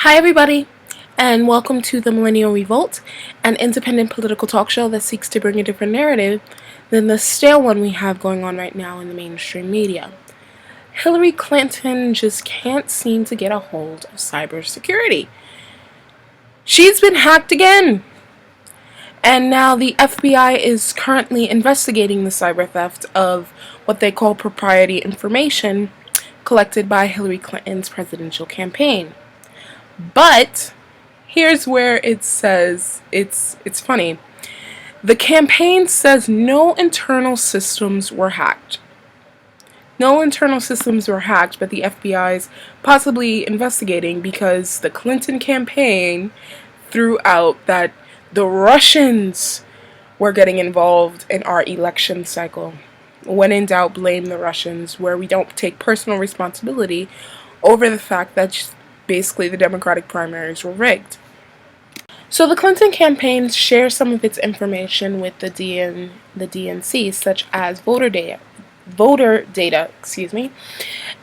Hi, everybody, and welcome to the Millennial Revolt, an independent political talk show that seeks to bring a different narrative than the stale one we have going on right now in the mainstream media. Hillary Clinton just can't seem to get a hold of cybersecurity. She's been hacked again! And now the FBI is currently investigating the cyber theft of what they call proprietary information collected by Hillary Clinton's presidential campaign. But here's where it says it's funny. The campaign says no internal systems were hacked. No internal systems were hacked, but the FBI is possibly investigating because the Clinton campaign threw out that the Russians were getting involved in our election cycle. When in doubt, blame the Russians, where we don't take personal responsibility over the fact that basically the Democratic primaries were rigged. So the Clinton campaign shares some of its information with the DNC, such as voter data,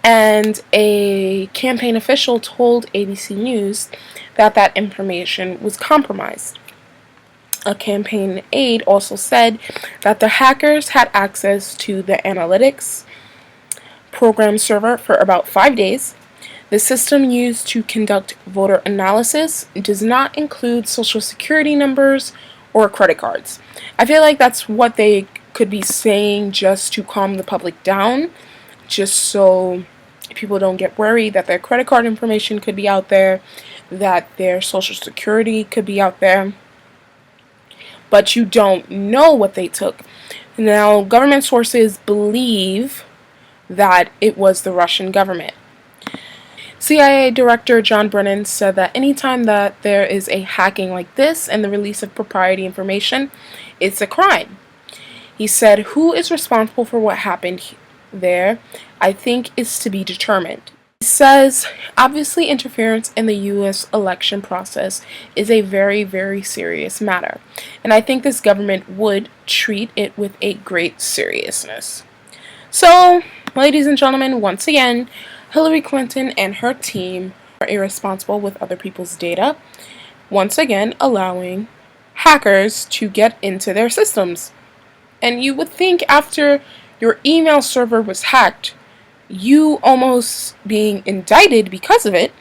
and a campaign official told ABC News that information was compromised. A campaign aide also said that the hackers had access to the analytics program server for about 5 days. The system used to conduct voter analysis does not include social security numbers or credit cards. I feel like that's what they could be saying just to calm the public down, just so people don't get worried that their credit card information could be out there, that their social security could be out there, but you don't know what they took. Now, government sources believe that it was the Russian government. CIA Director John Brennan said that anytime that there is a hacking like this and the release of proprietary information, it's a crime. He said, "Who is responsible for what happened there, I think, is to be determined." He says, obviously interference in the U.S. election process is a very, very serious matter, and I think this government would treat it with a great seriousness. So, ladies and gentlemen, once again, Hillary Clinton and her team are irresponsible with other people's data, once again allowing hackers to get into their systems. And you would think after your email server was hacked, you almost being indicted because of it,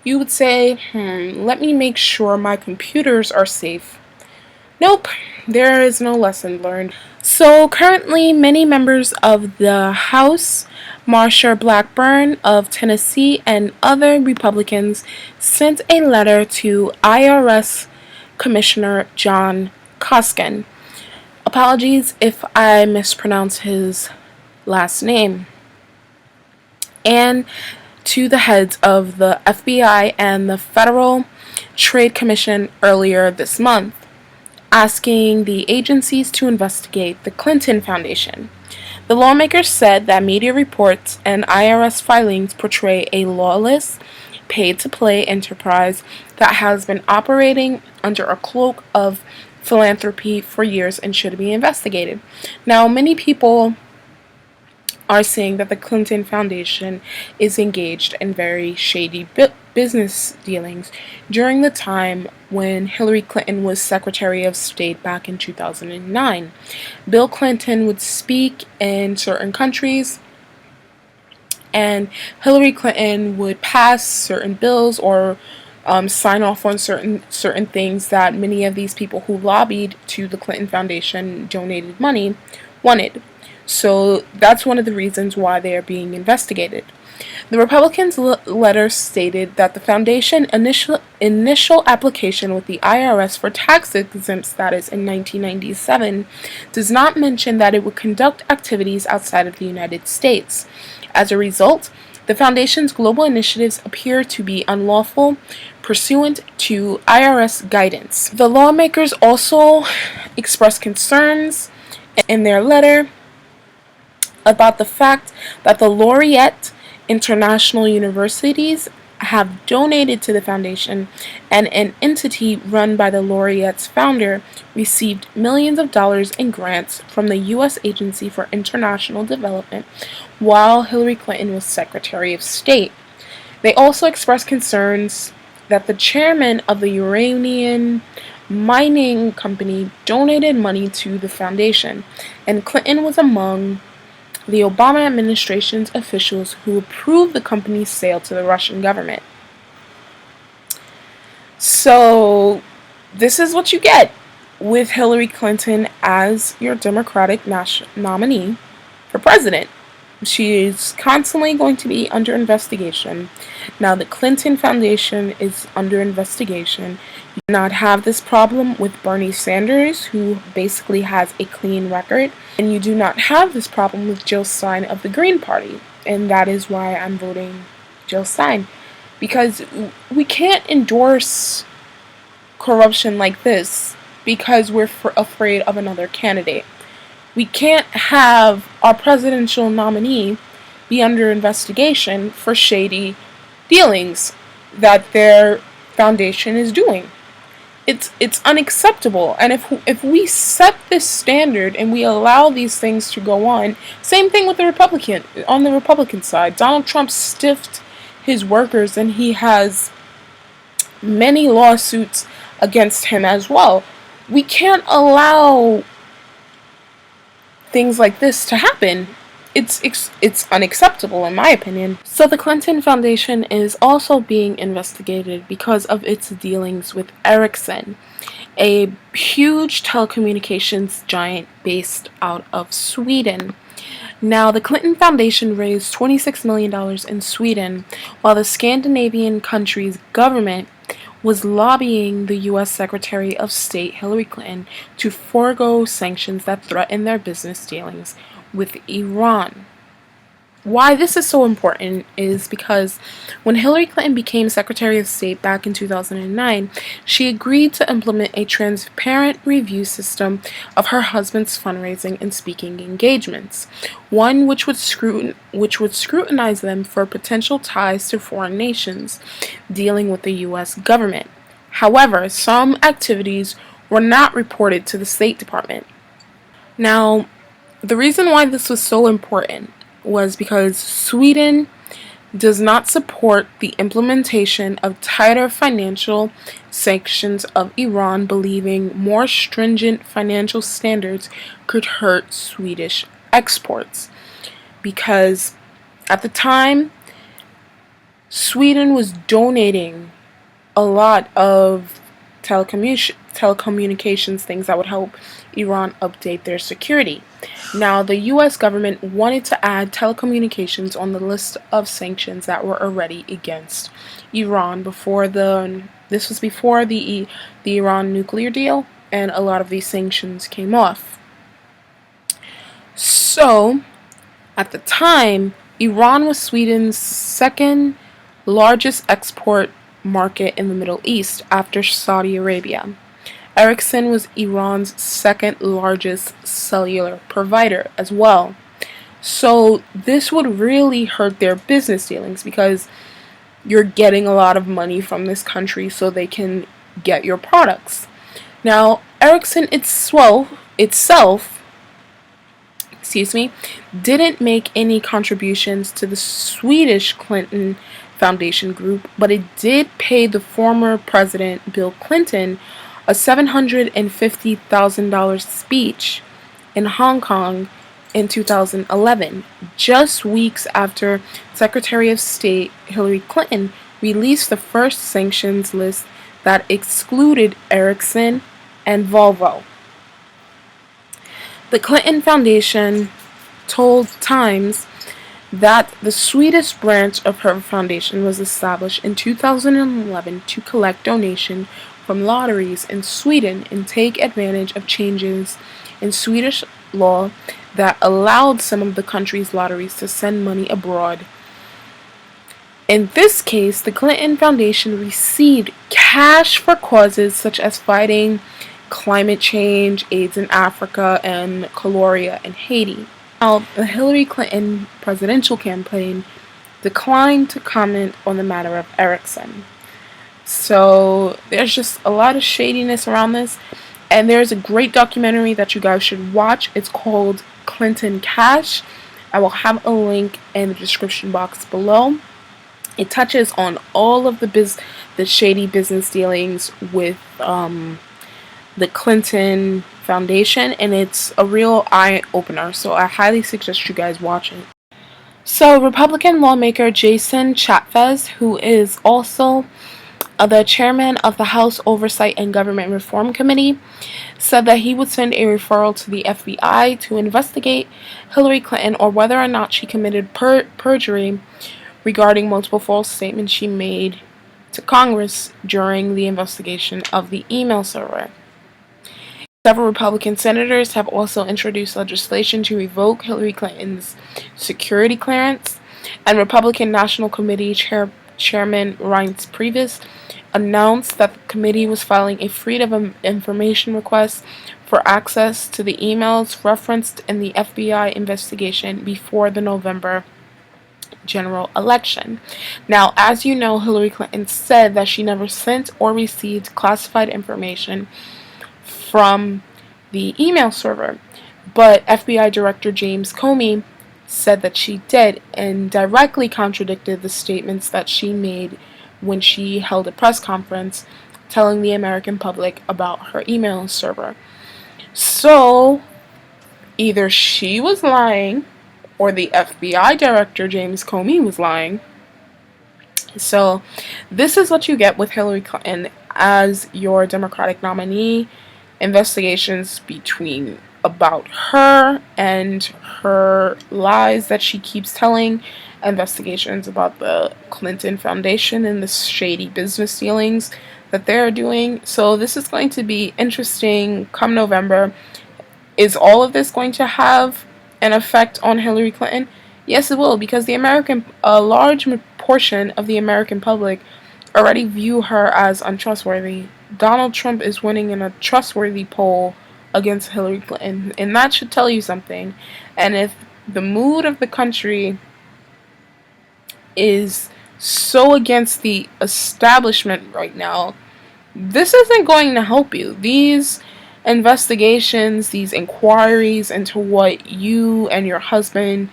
you would say, let me make sure my computers are safe. Nope, there is no lesson learned. So currently, many members of the House, Marsha Blackburn of Tennessee, and other Republicans sent a letter to IRS Commissioner John Koskin. Apologies if I mispronounce his last name. And to the heads of the FBI and the Federal Trade Commission earlier this month, asking the agencies to investigate the Clinton Foundation. The lawmakers said that media reports and IRS filings portray a lawless, paid-to-play enterprise that has been operating under a cloak of philanthropy for years and should be investigated. Now, many people are saying that the Clinton Foundation is engaged in very shady business dealings during the time when Hillary Clinton was Secretary of State back in 2009. Bill Clinton would speak in certain countries, and Hillary Clinton would pass certain bills or sign off on certain things that many of these people who lobbied to the Clinton Foundation donated money wanted. So that's one of the reasons why they are being investigated. The Republicans' letter stated that the foundation initial application with the IRS for tax-exempt status in 1997 does not mention that it would conduct activities outside of the United States. As a result, the foundation's global initiatives appear to be unlawful pursuant to IRS guidance. The lawmakers also expressed concerns in their letter about the fact that the laureate international universities have donated to the foundation, and an entity run by the laureate's founder received millions of dollars in grants from the U.S. Agency for International Development while Hillary Clinton was Secretary of State. They also expressed concerns that the chairman of the uranium mining company donated money to the foundation, and Clinton was among the Obama administration's officials who approved the company's sale to the Russian government. So, this is what you get with Hillary Clinton as your Democratic nominee for president. She is constantly going to be under investigation. Now, the Clinton Foundation is under investigation. You do not have this problem with Bernie Sanders, who basically has a clean record. And you do not have this problem with Jill Stein of the Green Party. And that is why I'm voting Jill Stein. Because we can't endorse corruption like this because we're afraid of another candidate. We can't have our presidential nominee be under investigation for shady dealings that their foundation is doing. It's unacceptable. And if we set this standard and we allow these things to go on, same thing with the Republican side. Donald Trump stiffed his workers, and he has many lawsuits against him as well. We can't allow things like this to happen. It's unacceptable, in my opinion. So the Clinton Foundation is also being investigated because of its dealings with Ericsson, a huge telecommunications giant based out of Sweden. Now, the Clinton Foundation raised $26 million in Sweden, while the Scandinavian country's government was lobbying the U.S. Secretary of State Hillary Clinton to forego sanctions that threaten their business dealings with Iran. Why this is so important is because when Hillary Clinton became Secretary of State back in 2009, she agreed to implement a transparent review system of her husband's fundraising and speaking engagements, one which would scrutinize them for potential ties to foreign nations dealing with the U.S. government. However, some activities were not reported to the State Department. Now, the reason why this was so important was because Sweden does not support the implementation of tighter financial sanctions of Iran, believing more stringent financial standards could hurt Swedish exports. Because at the time, Sweden was donating a lot of telecommunications things that would help Iran update their security. Now, the U.S. government wanted to add telecommunications on the list of sanctions that were already against Iran this was before the Iran nuclear deal, and a lot of these sanctions came off. So, at the time, Iran was Sweden's second largest export market in the Middle East after Saudi Arabia. Ericsson was Iran's second largest cellular provider as well. So this would really hurt their business dealings because you're getting a lot of money from this country so they can get your products. Now, Ericsson itself didn't make any contributions to the Swedish Clinton Foundation group, but it did pay the former President Bill Clinton a $750,000 speech in Hong Kong in 2011, just weeks after Secretary of State Hillary Clinton released the first sanctions list that excluded Ericsson and Volvo. The Clinton Foundation told Times that the Swedish branch of her foundation was established in 2011 to collect donations from lotteries in Sweden and take advantage of changes in Swedish law that allowed some of the country's lotteries to send money abroad. In this case, the Clinton Foundation received cash for causes such as fighting climate change, AIDS in Africa, and cholera in Haiti. Now, the Hillary Clinton presidential campaign declined to comment on the matter of Ericsson. So there's just a lot of shadiness around this, and there's a great documentary that you guys should watch. It's called Clinton Cash. I will have a link in the description box below. It touches on all of the the shady business dealings with the Clinton Foundation, and it's a real eye-opener, so I highly suggest you guys watch it. So, Republican lawmaker Jason Chaffetz, who is also the chairman of the House Oversight and Government Reform Committee, said that he would send a referral to the FBI to investigate Hillary Clinton or whether or not she committed perjury regarding multiple false statements she made to Congress during the investigation of the email server. Several Republican senators have also introduced legislation to revoke Hillary Clinton's security clearance, and Republican National Committee Chairman Reince Priebus announced that the committee was filing a Freedom of Information request for access to the emails referenced in the FBI investigation before the November general election. Now, as you know, Hillary Clinton said that she never sent or received classified information from the email server, but FBI Director James Comey said that she did, and directly contradicted the statements that she made when she held a press conference telling the American public about her email server. So, either she was lying or the FBI Director James Comey was lying. So, this is what you get with Hillary Clinton as your Democratic nominee. Investigations about her and her lies that she keeps telling, investigations about the Clinton Foundation and the shady business dealings that they're doing. So this is going to be interesting come November. Is all of this going to have an effect on Hillary Clinton? Yes, it will, because a large portion of the American public already view her as untrustworthy. Donald Trump is winning in a trustworthy poll against Hillary Clinton, and that should tell you something. And if the mood of the country is so against the establishment right now, this isn't going to help you. These investigations, these inquiries into what you and your husband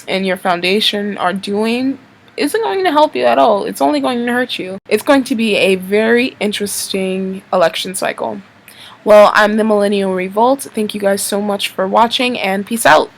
and your foundation are doing isn't going to help you at all. It's only going to hurt you. It's going to be a very interesting election cycle. Well, I'm the Millennial Revolt. Thank you guys so much for watching, and peace out.